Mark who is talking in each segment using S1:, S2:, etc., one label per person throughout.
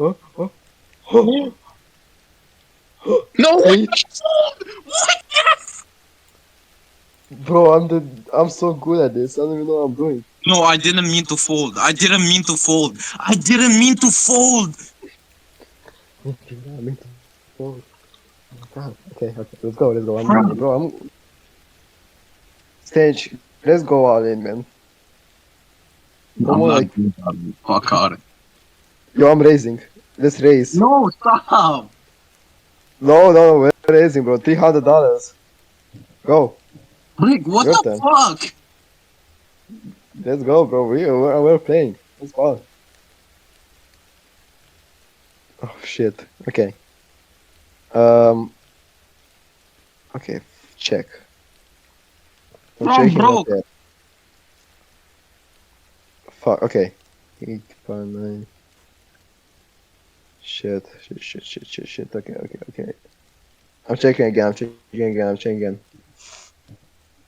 S1: Huh? Huh? Huh?
S2: No way!
S1: Eight. Bro, I'm so good at this. I don't even know what I'm doing.
S2: No, I didn't mean to fold. I didn't mean to fold. I didn't mean to fold.
S1: Okay, I mean to fold. Oh my God. Okay, let's go. Let's go.
S2: Bro,
S1: Bro, I'm stage. Let's go all in, man. Come
S2: I'm
S1: on,
S2: not
S1: like,
S2: doing that. Fuck out.
S1: yo, I'm raising. Let's raise.
S2: No, stop.
S1: No, we're raising, bro. $300. Go.
S2: Rick, what
S1: Your
S2: the
S1: turn.
S2: fuck?
S1: Let's go, bro. We're playing. Let's go. Oh shit. Okay. Um. Okay. Check. I'm
S2: Bro, I'm
S1: checking a
S2: broke.
S1: bit. Fuck. Okay. 8.9. Shit. Okay. I'm checking again. I'm checking again.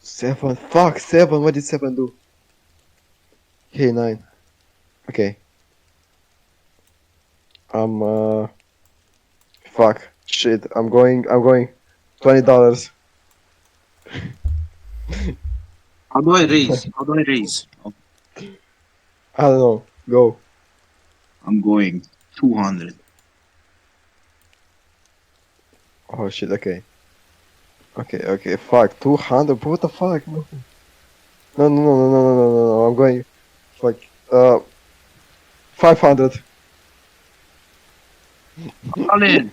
S1: 7. Fuck. 7. What did 7 do? Okay. 9. Okay. I'm. Fuck. Shit. I'm going. $20.
S2: How do I raise? How do I raise? Oh,
S1: I don't know. Go.
S2: I'm going 200.
S1: Oh shit. Okay. Okay. Fuck. 200. What the fuck? No. I'm going. Fuck. 500.
S2: All in.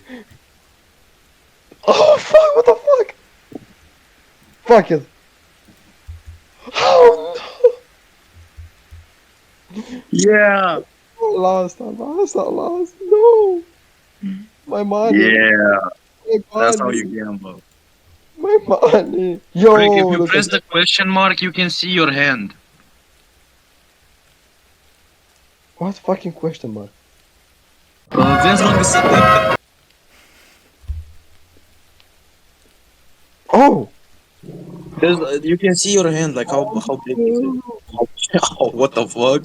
S1: Oh fuck! What the fuck? Fuck it. Oh
S2: Yeah.
S1: no! I lost. No! My money.
S2: Yeah.
S1: My
S2: That's how you
S1: money.
S2: gamble.
S1: My money.
S2: Rick, if
S1: Yo,
S2: you
S1: look at
S2: press
S1: that.
S2: the question mark, you can see your hand.
S1: What fucking question mark?
S2: Vince Longest.
S1: Oh!
S2: You can see your hand, like how big is it? Oh, what the fuck?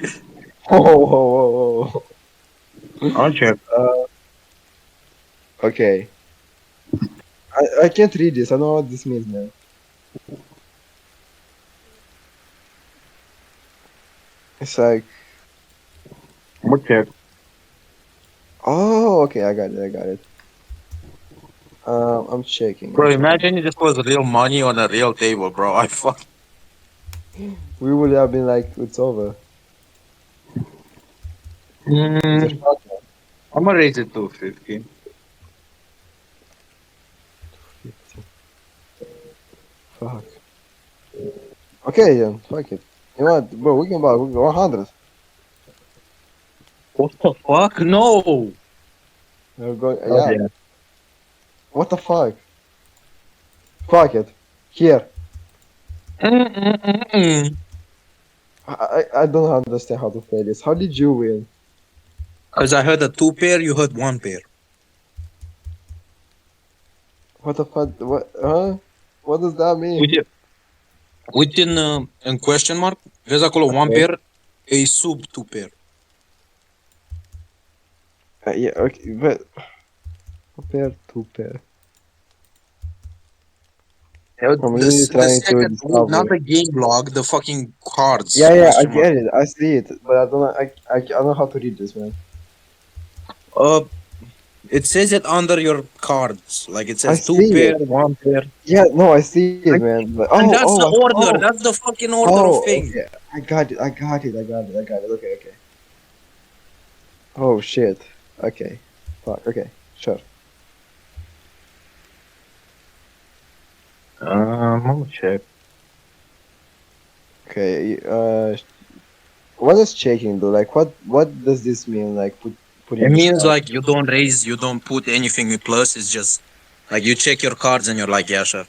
S1: Oh.
S2: I'll check.
S1: Okay. I can't read this. I don't know what this means, man. It's like,
S2: I'll check.
S1: oh, okay. I got it. I'm checking. I'm
S2: Bro,
S1: checking.
S2: imagine this was real money on a real table, bro. I fuck.
S1: We would have been like, it's over. It's a
S2: Mm,
S1: shot.
S2: I'm gonna raise it to 50.
S1: Fuck. Okay, then. Fuck it. You know what, bro? We can 100.
S2: What the fuck? No!
S1: We're going.
S2: Oh,
S1: Yeah.
S2: yeah.
S1: What the fuck? Fuck it. Here.
S2: Mm-mm-mm-mm.
S1: I don't understand how to play this. How did you win?
S2: Cause I heard a two pair, you heard one pair.
S1: What the fuck? What? Huh? What does that mean?
S2: Uite, uite în question mark, vezi acolo one
S1: Okay.
S2: pair, e sub two pair.
S1: Yeah. Okay. But pair, two pair. I'm really
S2: The
S1: trying to
S2: second, not
S1: discover.
S2: the game log, the fucking cards
S1: Yeah. I
S2: question mark.
S1: get it. I see it, but I don't. I don't know how to read this, man.
S2: Uh, it says it under your cards. Like it
S1: I
S2: says two
S1: see
S2: pair,
S1: it.
S2: one pair.
S1: Yeah. No, I see it,
S2: Like,
S1: man. But
S2: and that's the order.
S1: oh.
S2: That's the fucking order of
S1: Oh,
S2: things.
S1: okay. I got it. Okay. Oh shit. Okay. Fuck. Okay. Sure.
S2: I'm gonna check.
S1: Okay. What does checking do? Like, what does this mean? Like,
S2: It
S1: putting this
S2: means
S1: card.
S2: like you don't raise, you don't put anything with plus. It's just like you check your cards and you're like, yeah, sure.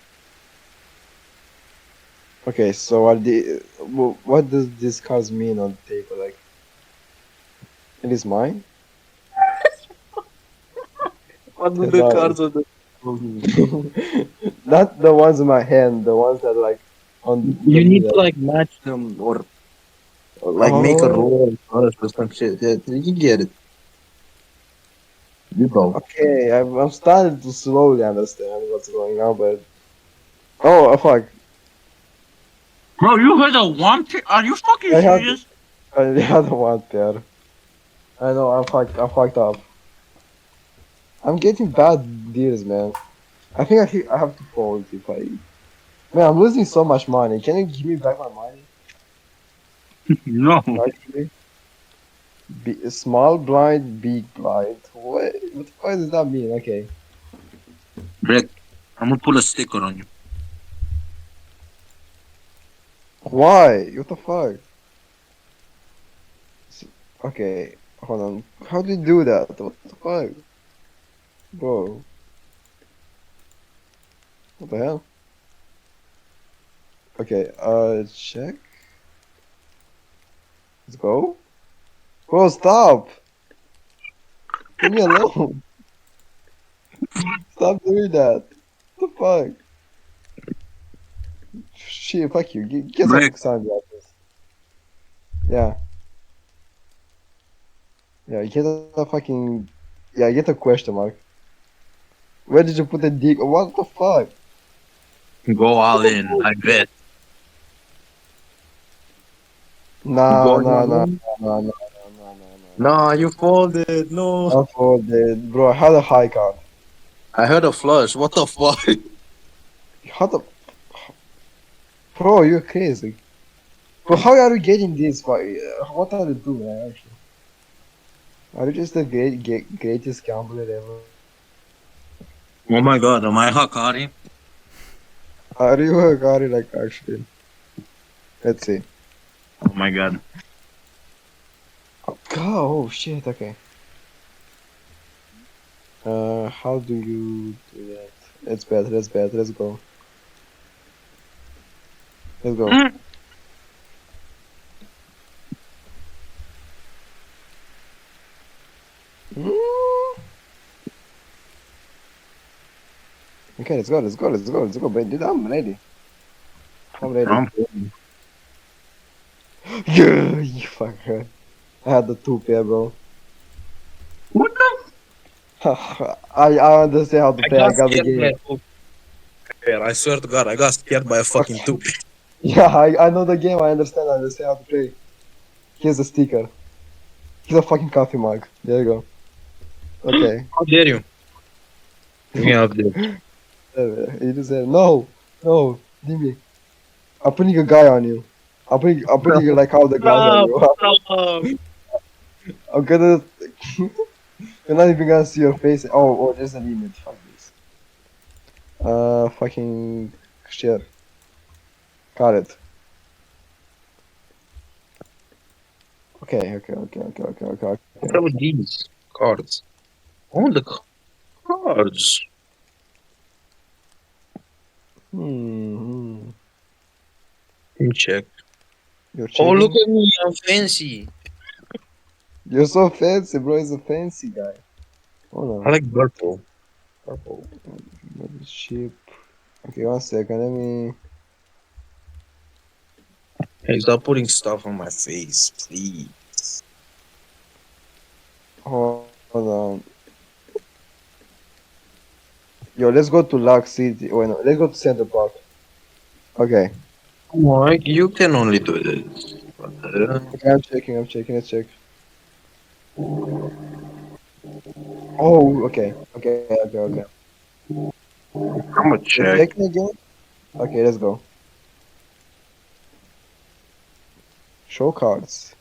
S1: Okay. So what does this cards mean on the table? Like, it is mine.
S2: What do the
S1: $10.
S2: cards of the
S1: Not the ones in my hand. The ones that are like on the
S2: You need to
S1: middle.
S2: like match them or like make a
S1: Oh.
S2: roll first or some shit. Yeah, you get it. You go.
S1: Okay, I'm starting to slowly understand what's going on, but oh fuck,
S3: Bro, you heard a one pick? Are you fucking
S1: I had
S3: serious?
S1: I had one pair. I know I'm fucked up. I'm getting bad deals, man. I think I have to fold if I. Man, I'm losing so much money. Can you give me back my money?
S3: No.
S1: Actually, small blind, big blind. What the fuck does that mean? Okay.
S3: Rick, I'm gonna pull a sticker on you.
S1: Why? What the fuck? S- Okay, hold on. How do you do that? What the fuck? Bro, what the hell? Okay, check. Let's go. Bro, stop! Leave me alone. Stop doing that. What the fuck? Shit, fuck you. Get some
S3: Rick,
S1: sunglasses. Yeah, yeah, get a fucking. Yeah, get a question mark. Where did you put the dick? What the fuck?
S3: go
S1: What
S3: all
S1: the
S3: in.
S1: fuck?
S3: I bet.
S1: Nah,
S2: Going
S1: nah,
S2: all
S1: nah,
S2: in?
S1: nah, nah, nah, nah, nah, nah,
S2: Nah,
S1: nah.
S2: you folded. No.
S1: I thought that, bro, I had a high card.
S2: I heard a flush. What the fuck?
S1: How the. Bro, you're crazy. Bro, how are you getting this? What are you doing, actually? Are you just the greatest gambler ever?
S3: Oh my god, am I Hakari?
S1: Are you a guy like actually? Let's see.
S3: Oh my god.
S1: Oh shit. Okay. How do you do that? It's bad. That's bad. Let's go. Let's go.
S3: Mm.
S1: Mm. Okay, let's go. Let's go. Let's go. Let's go. But dude, I'm ready. I'm ready.
S3: I'm folding.
S1: Yeah, you fucker. I had the two pair, bro.
S3: What the?
S1: I understand how to
S2: I
S1: play. I
S2: got
S1: got the
S2: scared by
S1: game.
S2: a two pair. I swear to God, I got scared by a fucking
S1: Okay.
S2: two pair.
S1: Yeah, I know the game. I understand. I understand how to play. Here's the sticker. Here's a fucking coffee mug. There you go. Okay.
S2: How dare you? Yeah, up there.
S1: He just said, no, no, Dimi. I'm putting a guy on you. I'm putting like all the guys on
S2: Stop!
S1: you.
S2: Stop!
S1: I'm gonna. You're not even gonna see your face. Oh, there's an image. Fuck this. Fucking shit. Got it. Okay.
S2: What are these cards? Oh, the cards.
S1: Hmm.
S2: Let me check.
S1: You're
S2: Oh, look
S1: checking?
S2: at me. I'm fancy.
S1: You're so fancy, bro. He's a fancy guy. Hold
S2: I
S1: on.
S2: like purple. Purple.
S1: Ship. Okay, one second. Let me.
S2: Hey, stop putting stuff on my face, please.
S1: Hold on. Yo, let's go to Lock City. Wait, no, let's go to Central Park. Okay.
S2: Why? You can only do this. What the hell?
S1: Okay, I'm checking. Let's check. Oh, okay.
S2: I'm gonna
S1: You're
S2: check.
S1: checking again? Okay, let's go. Show cards.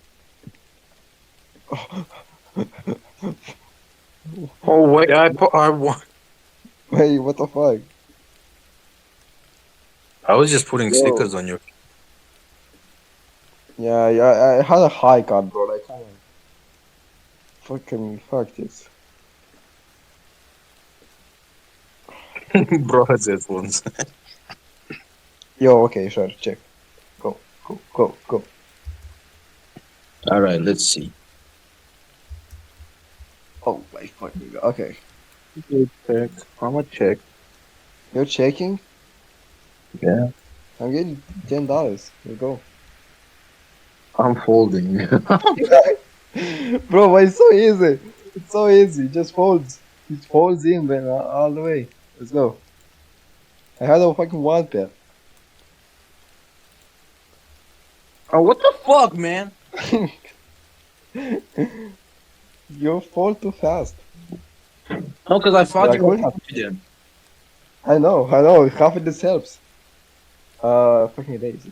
S2: Oh wait, I want.
S1: Wait, what the fuck?
S2: I was just putting
S1: Yo.
S2: stickers on your.
S1: Yeah, I had a high card, bro. Like, come on. Fucking fuck this.
S2: Bro has headphones.
S1: Yo, okay, sure, check. Go.
S2: All right, let's see.
S1: Oh my fucking god. Okay.
S2: Check. I'm gonna check.
S1: You're checking?
S2: Yeah.
S1: I'm getting $10. Let's go.
S2: I'm folding.
S1: Bro, why it's so easy? It's so easy. Just fold. He falls in, man, all the way. Let's go. I had a fucking one pair.
S2: Oh, what the fuck, man?
S1: You fall too fast.
S2: No, because I
S1: But
S2: thought
S1: I
S2: you were
S1: could have.
S2: confident.
S1: I know. Confidence helps. Fucking days.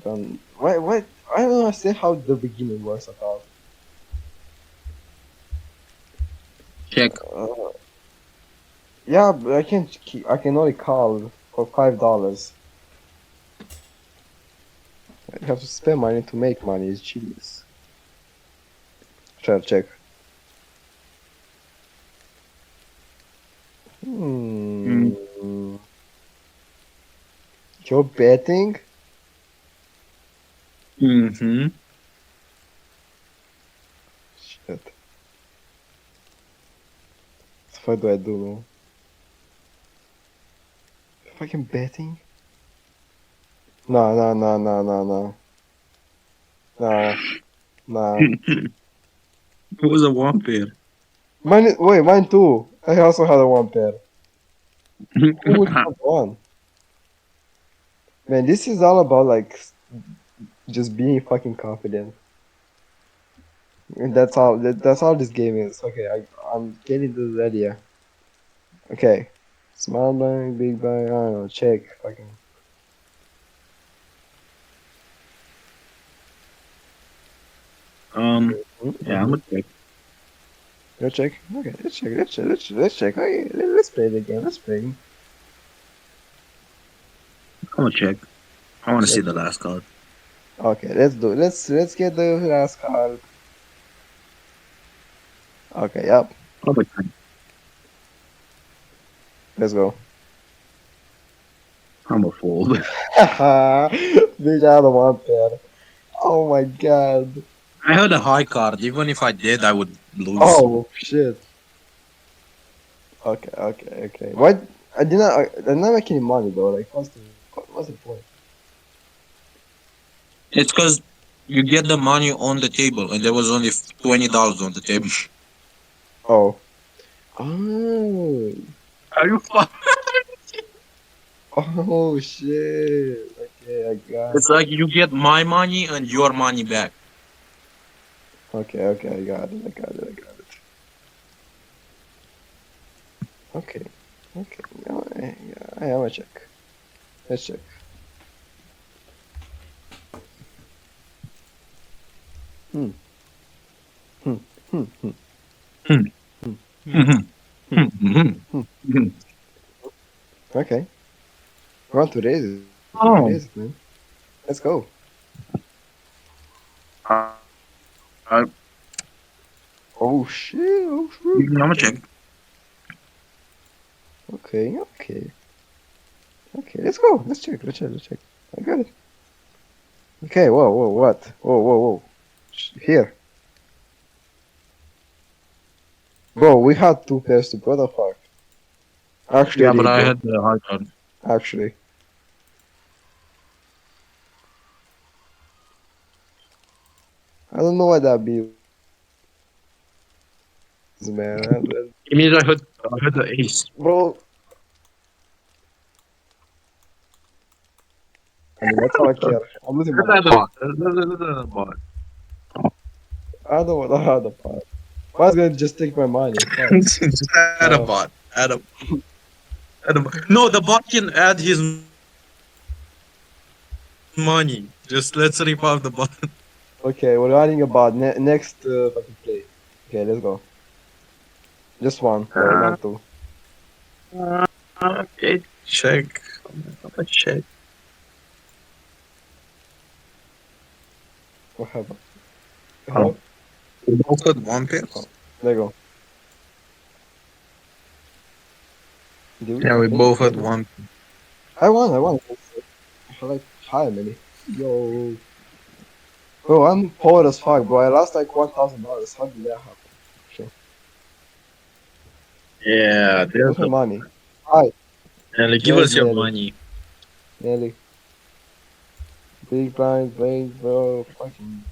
S1: Why? I don't understand how the beginning works at all.
S2: Check.
S1: Uh, yeah, but I can't keep. I can only call for $5. I have to spend money to make money. It's genius. Try to check.
S2: Mm.
S1: Hmm. You're betting?
S2: Mm-hmm.
S1: Shit. What do I do, man? Fucking betting? No. No. No.
S2: It was a vampire.
S1: Mine too. I also had a one pair. Who would have won? Man, this is all about like just being fucking confident. And that's all this game is. Okay, I'm getting to the idea. Okay. Small blind, big blind, I don't know, check. Fucking.
S2: Yeah, I'm
S1: Mm-hmm.
S2: gonna check.
S1: Let's check. Okay, let's check. Okay, let's play the game. Let's play.
S2: I'm gonna check. I want to see
S1: Let's
S2: the
S1: check.
S2: last card.
S1: Okay, let's do. Let's get the last card. Okay, yep.
S2: I'm gonna check.
S1: Let's go.
S2: I'm a fold.
S1: Bitch, I don't want that. Oh my god.
S2: I had a high card. Even if I did, I would lose.
S1: Oh shit. Okay. What? I did not make any money though. Like, what's the point?
S2: It's because you get the money on the table, and there was only $20 on the table.
S1: Oh. Oh.
S2: Are you fuck?
S1: Oh shit. Okay, I got.
S2: It's like you get my money and your money back.
S1: Okay, I got it. I got it. Okay. No, I have a check. Let's check. Hmm. Hmm. Hmm. Hmm.
S2: Hmm.
S1: Hmm.
S2: Mhm.
S1: Hmm.
S2: Hmm. Mhm.
S1: Hmm.
S2: Mhm.
S1: Okay. We want to raise it.
S2: Oh.
S1: Raise it, man. Let's go.
S2: Uh, uh,
S1: Oh shit. Oh
S2: I'm
S1: shit.
S2: gonna check.
S1: Okay. Let's go. Let's check. I got it. Okay. Whoa. What? Whoa. Here, bro. We had two pairs to what the fuck? Actually, I
S2: Yeah, but
S1: did,
S2: I
S1: bro.
S2: had the high card.
S1: Actually, I don't know what that means, man.
S2: It means I had the ace.
S1: Bro, I mean, that's all I care. I'm losing
S2: Let's
S1: money.
S2: add the bot. Let's add the bot.
S1: I don't want to have the part. Man's gonna just take my money. Fuck.
S2: Just add a bot. Add a bot. No, the bot can add his money. Just let's rip off the bot.
S1: Okay, we're running about next fucking play. Okay, let's go. Just one, though, not two.
S2: Okay, check. I'm gonna check.
S1: What happened?
S2: Oh.
S1: Hello?
S2: We both had one pair.
S1: Oh, there you go. Dude,
S2: Yeah,
S1: I
S2: we
S1: think
S2: both
S1: there
S2: had
S1: you go.
S2: one.
S1: I won. For like high many. Yo. Bro, I'm poor as fuck, bro. I lost like $1,000. How did that happen? Sure.
S2: Yeah, there's
S1: Where's my
S2: the.
S1: money? Hi.
S2: Nelly, give
S1: There's
S2: us your
S1: Nelly.
S2: money.
S1: Nelly. Big blind, bro. Fucking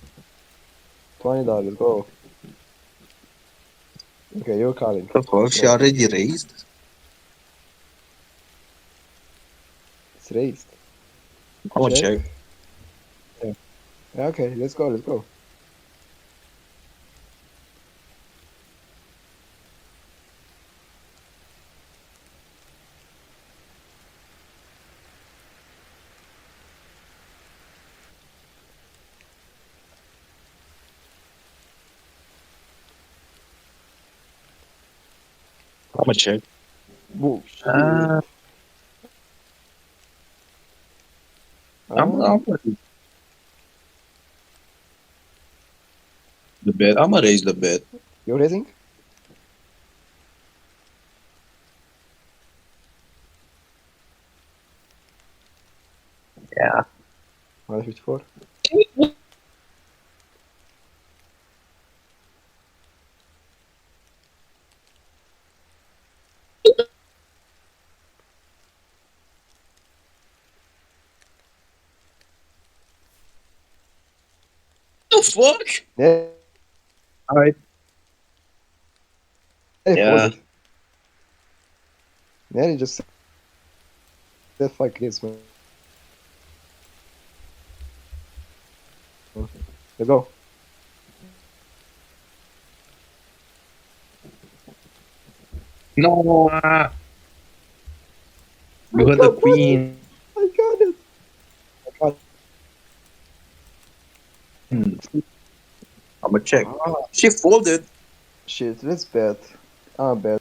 S1: $20. Go. Okay, you're calling.
S2: The fuck? She already raised?
S1: It's raised.
S2: I'm gonna check.
S1: Yeah. Yeah, okay, let's go. Let's go.
S2: I'm gonna check.
S1: Whoa, shit.
S2: I'm gonna raise the bed. I'm gonna raise the bed.
S1: You're raising?
S2: Yeah.
S1: 154.
S2: The fuck?
S1: Yeah,
S2: Alright.
S1: he
S2: Yeah.
S1: folded. Yeah, he just said fuck this, man. Let's go.
S2: No. You
S1: I
S2: got the
S1: got money.
S2: queen.
S1: I got it. I got
S2: I'm gonna check.
S1: Ah,
S2: She folded.
S1: shit, let's bet. I'm a bet.